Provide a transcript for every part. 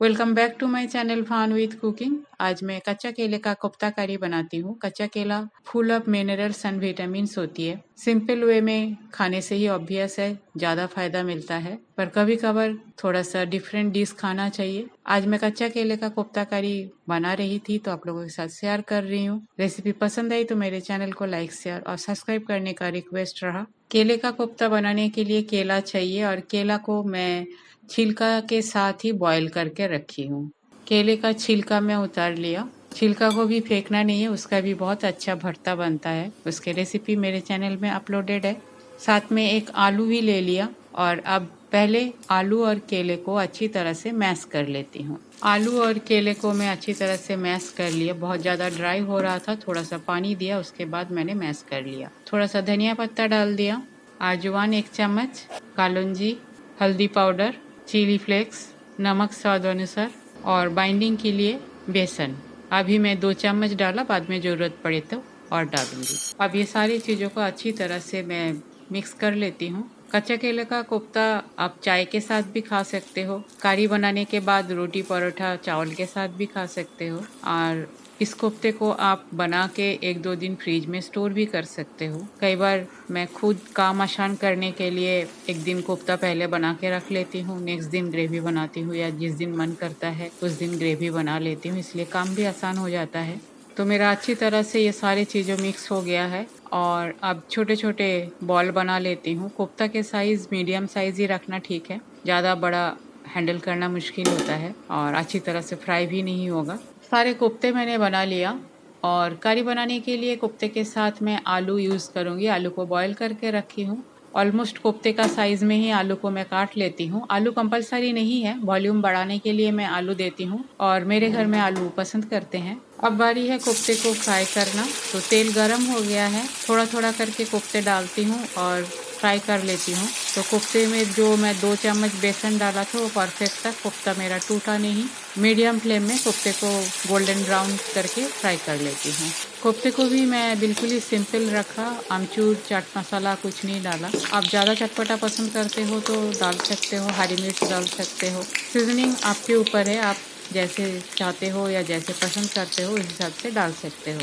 Welcome back to my channel fun with cooking. आज मैं कच्चा केले का कोफ्ता करी बनाती हूँ। कच्चा केला full of minerals and vitamins होती है। सिंपल वे में खाने से ही ऑब्वियस है, ज़्यादा फायदा मिलता है, पर कभी कभार थोड़ा सा डिफरेंट डिश खाना चाहिए। आज मैं कच्चा केले का कोफ्ता करी बना रही थी तो आप लोगों के साथ शेयर कर रही हूँ। रेसिपी पसंद आई तो मेरे चैनल को लाइक, शेयर और सब्सक्राइब करने का रिक्वेस्ट रहा। केले का कोफ्ता बनाने के लिए केला चाहिए और केला को मैं छिलका के साथ ही बॉईल करके रखी हूँ। केले का छिलका मैं उतार लिया। छिलका को भी फेंकना नहीं है, उसका भी बहुत अच्छा भरता बनता है। उसके रेसिपी मेरे चैनल में अपलोडेड है। साथ में एक आलू भी ले लिया और अब पहले आलू और केले को अच्छी तरह से मैश कर लेती हूँ। आलू और केले को मैं अच्छी तरह से मैश कर लिया। बहुत ज़्यादा ड्राई हो रहा था, थोड़ा सा पानी दिया, उसके बाद मैंने मैश कर लिया। थोड़ा सा धनिया पत्ता डाल दिया, आजवाइन 1 चम्मच, कालौंजी, हल्दी पाउडर, चिली फ्लेक्स, नमक स्वाद अनुसार और बाइंडिंग के लिए बेसन। अभी मैं 2 चम्मच डाला, बाद में ज़रूरत पड़े तो और डालूंगी। अब ये सारी चीज़ों को अच्छी तरह से मैं मिक्स कर लेती हूँ। कच्चा केले का कोफ्ता आप चाय के साथ भी खा सकते हो। करी बनाने के बाद रोटी, परोठा, चावल के साथ भी खा सकते हो और इस कोफ्ते को आप बना के 1-2 दिन फ्रिज में स्टोर भी कर सकते हो। कई बार मैं खुद काम आसान करने के लिए एक दिन कोफ्ता पहले बना के रख लेती हूँ, नेक्स्ट दिन ग्रेवी बनाती हूँ, या जिस दिन मन करता है उस दिन ग्रेवी बना लेती हूँ, इसलिए काम भी आसान हो जाता है। तो मेरा अच्छी तरह से ये सारी चीज़ें मिक्स हो गया है और अब छोटे छोटे बॉल बना लेती हूँ। कोफ्ता के साइज़ मीडियम साइज़ ही रखना ठीक है, ज़्यादा बड़ा हैंडल करना मुश्किल होता है और अच्छी तरह से फ्राई भी नहीं होगा। सारे कोफ्ते मैंने बना लिया और करी बनाने के लिए कोफ्ते के साथ मैं आलू यूज़ करूँगी। आलू को बॉईल करके रखी हूँ। ऑलमोस्ट कोफ्ते का साइज़ में ही आलू को मैं काट लेती हूँ। आलू कंपलसरी नहीं है, वॉल्यूम बढ़ाने के लिए मैं आलू देती हूँ और मेरे घर में आलू पसंद करते हैं। अब बारी है कोफ्ते को फ्राई करना। तो तेल गरम हो गया है, थोड़ा थोड़ा करके कोफ्ते डालती हूँ और फ्राई कर लेती हूँ। तो कोफ्ते में जो मैं 2 चम्मच बेसन डाला था वो परफेक्ट था, कोफ्ता मेरा टूटा नहीं। मीडियम फ्लेम में कोफ्ते को गोल्डन ब्राउन करके फ्राई कर लेती हूँ। कोफ्ते को भी मैं बिल्कुल ही सिंपल रखा, आमचूर, चाट मसाला कुछ नहीं डाला। आप ज़्यादा चटपटा पसंद करते हो तो डाल सकते हो, हरी मिर्च डाल सकते हो। सीजनिंग आपके ऊपर है, आप जैसे चाहते हो या जैसे पसंद करते हो उस हिसाब से डाल सकते हो।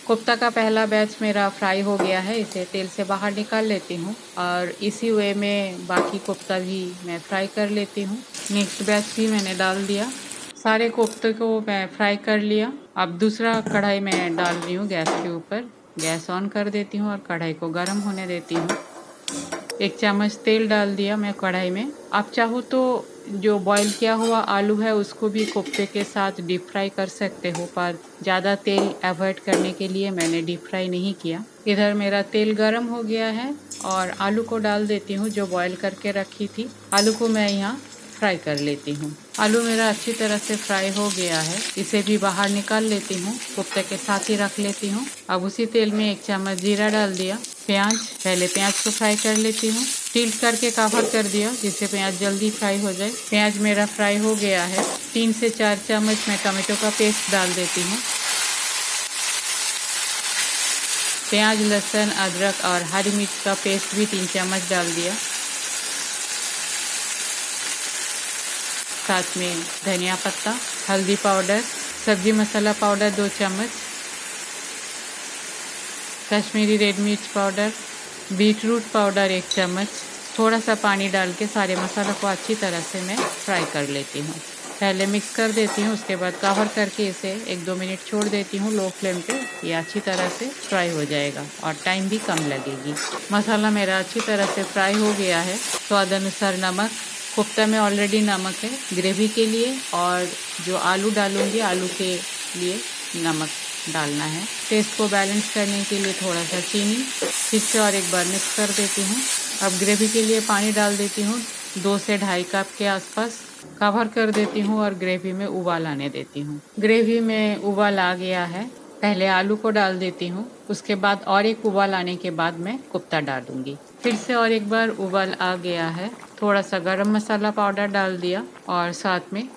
कोफ्ता का पहला बैच मेरा फ्राई हो गया है, इसे तेल से बाहर निकाल लेती हूँ और इसी वे में बाकी कोफ्ता भी मैं फ्राई कर लेती हूँ। नेक्स्ट बैच भी मैंने डाल दिया। सारे कोफ्ते को मैं फ्राई कर लिया। अब दूसरा कढ़ाई मैं डाल रही हूँ गैस के ऊपर। गैस ऑन कर देती हूँ और कढ़ाई को गर्म होने देती हूँ। 1 चम्मच तेल डाल दिया मैं कढ़ाई में। आप चाहो तो जो बॉईल किया हुआ आलू है उसको भी कोफ्ते के साथ डीप फ्राई कर सकते हो, पर ज़्यादा तेल अवॉइड करने के लिए मैंने डीप फ्राई नहीं किया। इधर मेरा तेल गर्म हो गया है और आलू को डाल देती हूँ जो बॉईल करके रखी थी। आलू को मैं यहाँ फ्राई कर लेती हूँ। आलू मेरा अच्छी तरह से फ्राई हो गया है, इसे भी बाहर निकाल लेती हूँ, कोफ्ते के साथ ही रख लेती हूँ। अब उसी तेल में 1 चम्मच जीरा डाल दिया। पहले प्याज को फ्राई कर लेती हूँ। टिल्ट करके कवर कर दिया जिससे प्याज जल्दी फ्राई हो जाए। प्याज मेरा फ्राई हो गया है। 3 से 4 चम्मच मैं टमाटो का पेस्ट डाल देती हूँ। प्याज, लहसुन, अदरक और हरी मिर्च का पेस्ट भी 3 चम्मच डाल दिया। साथ में धनिया पत्ता, हल्दी पाउडर, सब्जी मसाला पाउडर 2 चम्मच, कश्मीरी रेड मिर्च पाउडर, बीटरूट पाउडर 1 चम्मच। थोड़ा सा पानी डाल के सारे मसालों को अच्छी तरह से मैं फ्राई कर लेती हूँ। पहले मिक्स कर देती हूँ, उसके बाद कवर करके इसे 1-2 मिनट छोड़ देती हूँ लो फ्लेम पे। ये अच्छी तरह से फ्राई हो जाएगा और टाइम भी कम लगेगी। मसाला मेरा अच्छी तरह से फ्राई हो गया है। स्वाद अनुसार नमक, कोफ्ता में ऑलरेडी नमक है ग्रेवी के लिए, और जो आलू डालूंगी आलू के लिए नमक डालना है। टेस्ट को बैलेंस करने के लिए थोड़ा सा चीनी, फिर से और एक बार मिक्स कर देती हूँ। अब ग्रेवी के लिए पानी डाल देती हूँ 2 से ढाई कप के आसपास। कवर कर देती हूँ और ग्रेवी में उबाल आने देती हूँ। ग्रेवी में उबाल आ गया है, पहले आलू को डाल देती हूँ, उसके बाद और एक उबाल आने के बाद मैं कोफ्ता डालूंगी। फिर से और एक बार उबाल आ गया है, थोड़ा सा गरम मसाला पाउडर डाल दिया और साथ में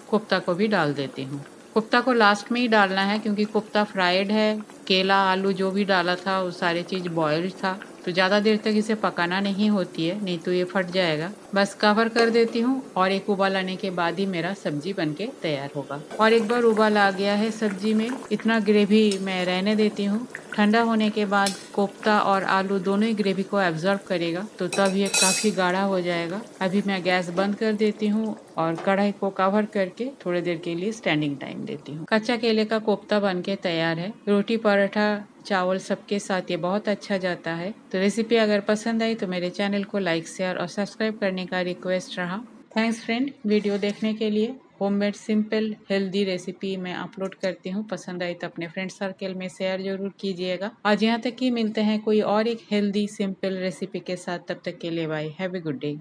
कोफ्ता को भी डाल देती हूँ। कोफ्ता को लास्ट में ही डालना है क्योंकि कोफ्ता फ्राइड है। केला, आलू जो भी डाला था वो सारी चीज़ बॉयल्ड था, तो ज़्यादा देर तक इसे पकाना नहीं होती है, नहीं तो ये फट जाएगा। बस कवर कर देती हूँ और एक उबाल आने के बाद ही मेरा सब्जी बनके तैयार होगा। और एक बार उबाल आ गया है सब्जी में, इतना ग्रेवी मैं रहने देती हूँ। ठंडा होने के बाद कोफ्ता और आलू दोनों ही ग्रेवी को एब्जॉर्ब करेगा, तो तब ये काफ़ी गाढ़ा हो जाएगा। अभी मैं गैस बंद कर देती हूँ और कढ़ाई को कवर करके थोड़ी देर के लिए स्टैंडिंग टाइम देती हूँ। कच्चा केले का कोफ्ता बनके तैयार है। रोटी, पराठा, चावल सबके साथ ये बहुत अच्छा जाता है। तो रेसिपी अगर पसंद आई तो मेरे चैनल को लाइक, शेयर और सब्सक्राइब करने का रिक्वेस्ट रहा। थैंक्स फ्रेंड, वीडियो देखने के लिए। होममेड सिंपल हेल्दी रेसिपी मैं अपलोड करती हूँ। पसंद आई तो अपने फ्रेंड सर्कल में शेयर जरूर कीजिएगा। आज यहाँ तक कि मिलते हैं कोई और एक हेल्दी सिंपल रेसिपी के साथ। तब तक के लिए bye, have a good day.